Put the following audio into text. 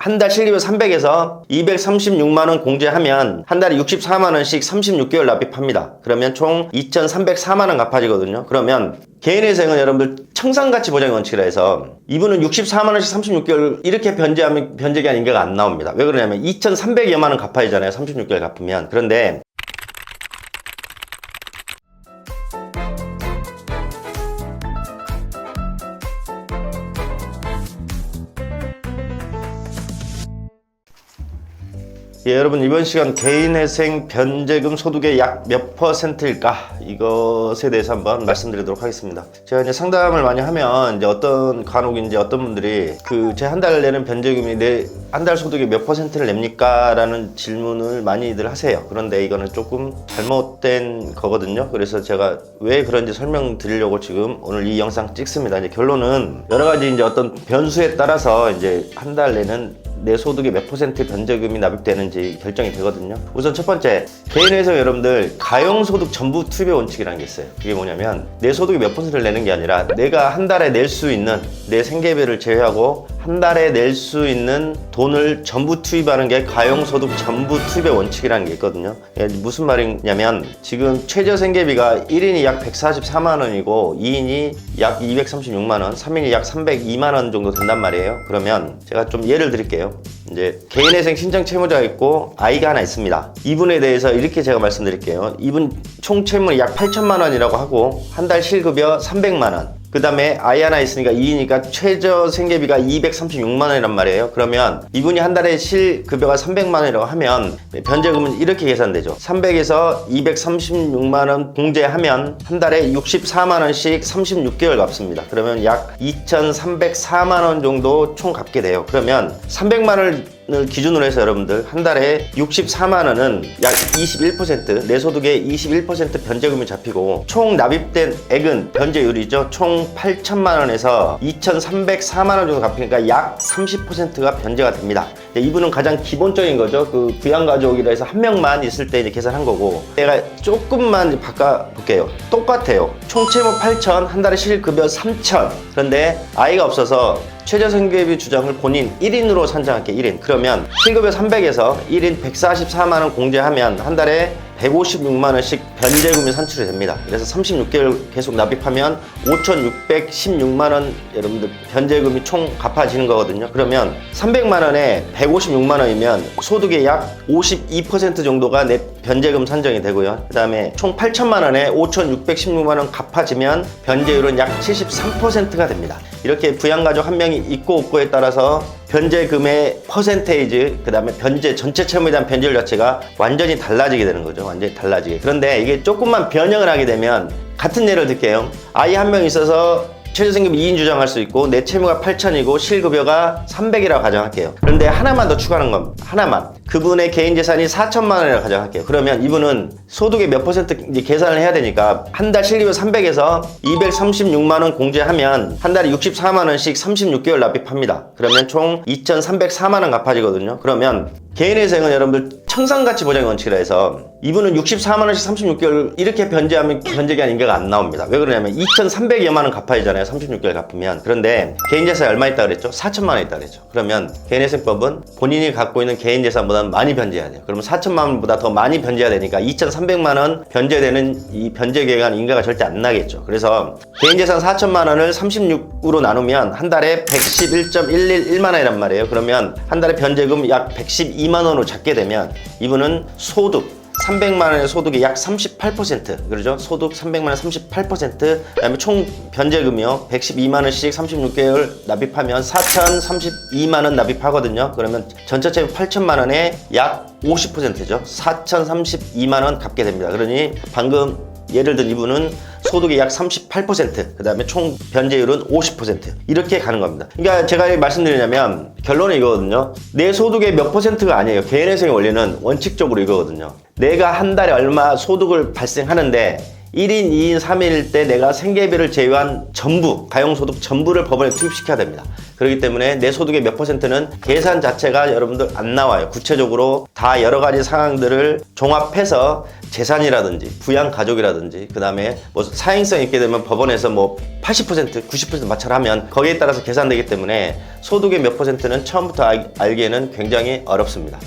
한 달 실급여 300에서 236만원 공제하면 한 달에 64만원씩 36개월 납입합니다. 그러면 총 2,304만원 갚아지거든요. 그러면 개인회생은 여러분들 청산가치 보장의 원칙이라 해서 이분은 64만원씩 36개월 이렇게 변제하면 변제기한 인가가 안 나옵니다. 왜 그러냐면 2,300여만원 갚아야잖아요. 36개월 갚으면. 그런데 예, 여러분 이번 시간 개인회생 변제금 소득의 약 몇 %일까 이것에 대해서 한번 말씀드리도록 하겠습니다. 제가 이제 상담을 많이 하면 이제 어떤 간혹인지 어떤 분들이 제 한 달 내는 변제금이 내 한 달 소득의 몇 %를 냅니까? 라는 질문을 많이들 하세요. 그런데 이거는 조금 잘못된 거거든요. 그래서 제가 왜 그런지 설명드리려고 지금 오늘 이 영상 찍습니다. 이제 결론은 여러 가지 이제 어떤 변수에 따라서 이제 한 달 내는 내 소득의 몇 % 변제금이 납입되는지 결정이 되거든요. 우선 첫 번째, 개인회생 여러분들 가용소득 전부 투입의 원칙이라는 게 있어요. 그게 뭐냐면 내 소득의 몇 %를 내는 게 아니라 내가 한 달에 낼 수 있는 내 생계비를 제외하고 한 달에 낼 수 있는 돈을 전부 투입하는 게 가용소득 전부 투입의 원칙이라는 게 있거든요. 무슨 말이냐면 지금 최저 생계비가 1인이 약 144만 원이고 2인이 약 236만 원, 3인이 약 302만 원 정도 된단 말이에요. 그러면 제가 좀 예를 드릴게요. 이제 개인회생 신청 채무자가 있고 아이가 하나 있습니다. 이분에 대해서 이렇게 제가 말씀드릴게요. 이분 총 채무는 약 8천만 원이라고 하고 한 달 실급여 300만 원. 그 다음에 아이 하나 있으니까 2이니까 최저 생계비가 236만 원이란 말이에요. 그러면 이분이 한 달에 실급여가 300만 원이라고 하면 변제금은 이렇게 계산되죠. 300에서 236만 원 공제하면 한 달에 64만 원씩 36개월 갚습니다. 그러면 약 2,304만 원 정도 총 갚게 돼요. 그러면 300만 원을 기준으로 해서 여러분들 한 달에 64만 원은 약 21%, 내 소득의 21% 변제금이 잡히고 총 납입된 액은 변제율이죠. 총 8천만 원에서 2,304만 원 정도 갚히니까 약 30%가 변제가 됩니다. 이분은 가장 기본적인 거죠. 부양가족이라 해서 한 명만 있을 때 이제 계산한 거고, 내가 조금만 이제 바꿔볼게요. 똑같아요. 총 채무 8천, 한 달에 실급여 3천. 그런데 아이가 없어서 최저 생계비 주장을 본인 1인으로 산정할게요. 1인. 그러면 실급여 300에서 1인 144만 원 공제하면 한 달에 156만 원씩 변제금이 산출이 됩니다. 그래서 36개월 계속 납입하면 5,616만 원 여러분들 변제금이 총 갚아지는 거거든요. 그러면 300만 원에 156만 원이면 소득의 약 52% 정도가 내 변제금 산정이 되고요. 그 다음에 총 8천만 원에 5,616만 원 갚아지면 변제율은 약 73%가 됩니다. 이렇게 부양가족 한 명이 있고 없고에 따라서 변제금의 퍼센테이지, 그 다음에 전체 채무에 대한 변제율 자체가 완전히 달라지게 되는 거죠. 완전히 달라지게. 그런데 이게 조금만 변형을 하게 되면, 같은 예를 들게요. 아이 한 명 있어서 최저 생계비 2인 주장할 수 있고 내 채무가 8천이고 실급여가 300이라고 가정할게요. 그런데 하나만 더 추가하는 겁니다. 하나만. 그분의 개인 재산이 4천만 원이라고 가정할게요. 그러면 이분은 소득의 몇 % 이제 계산을 해야 되니까 한 달 실급여 300에서 236만 원 공제하면 한 달에 64만 원씩 36개월 납입합니다. 그러면 총 2,304만 원 갚아지거든요. 그러면 개인회생은 여러분들 청산가치 보장의 원칙이라 해서 이분은 64만 원씩 36개월 이렇게 변제하면 변제기한 인가가 안 나옵니다. 왜 그러냐면 2,300여만 원 갚아야잖아요. 36개월 갚으면. 그런데 개인재산이 얼마 있다 그랬죠? 4천만 원 있다 그랬죠. 그러면 개인회생법은 본인이 갖고 있는 개인재산보다 많이 변제해야 돼요. 그러면 4천만 원보다 더 많이 변제해야 되니까 2,300만 원 변제되는 이 변제기간 인가가 절대 안 나겠죠. 그래서 개인재산 4천만 원을 36으로 나누면 한 달에 111.111만 원이란 말이에요. 그러면 한 달에 변제금 약 112만 원으로 잡게 되면 이분은 소득 300만 원의 소득이 약 38%, 그러죠? 소득 300만 원 38%, 그다음에 총 변제금이요 112만 원씩 36개월 납입하면 4,032만 원 납입하거든요. 그러면 전체 채무 8천만 원에 약 50%죠. 4,032만 원 갚게 됩니다. 그러니 방금 예를 든 이분은 소득의 약 38%, 그 다음에 총 변제율은 50% 이렇게 가는 겁니다. 그러니까 제가 말씀드리냐면 결론은 이거거든요. 내 소득의 몇 %가 아니에요. 개인회생의 원리는 원칙적으로 이거거든요. 내가 한 달에 얼마 소득을 발생하는데 1인, 2인, 3인일 때 내가 생계비를 제외한 전부, 가용소득 전부를 법원에 투입시켜야 됩니다. 그렇기 때문에 내 소득의 몇 %는 계산 자체가 여러분들 안 나와요. 구체적으로 다 여러 가지 상황들을 종합해서 재산이라든지 부양가족이라든지 그 다음에 뭐 사행성 있게 되면 법원에서 뭐 80%, 90% 마찰하면 거기에 따라서 계산되기 때문에 소득의 몇 %는 처음부터 알기에는 굉장히 어렵습니다.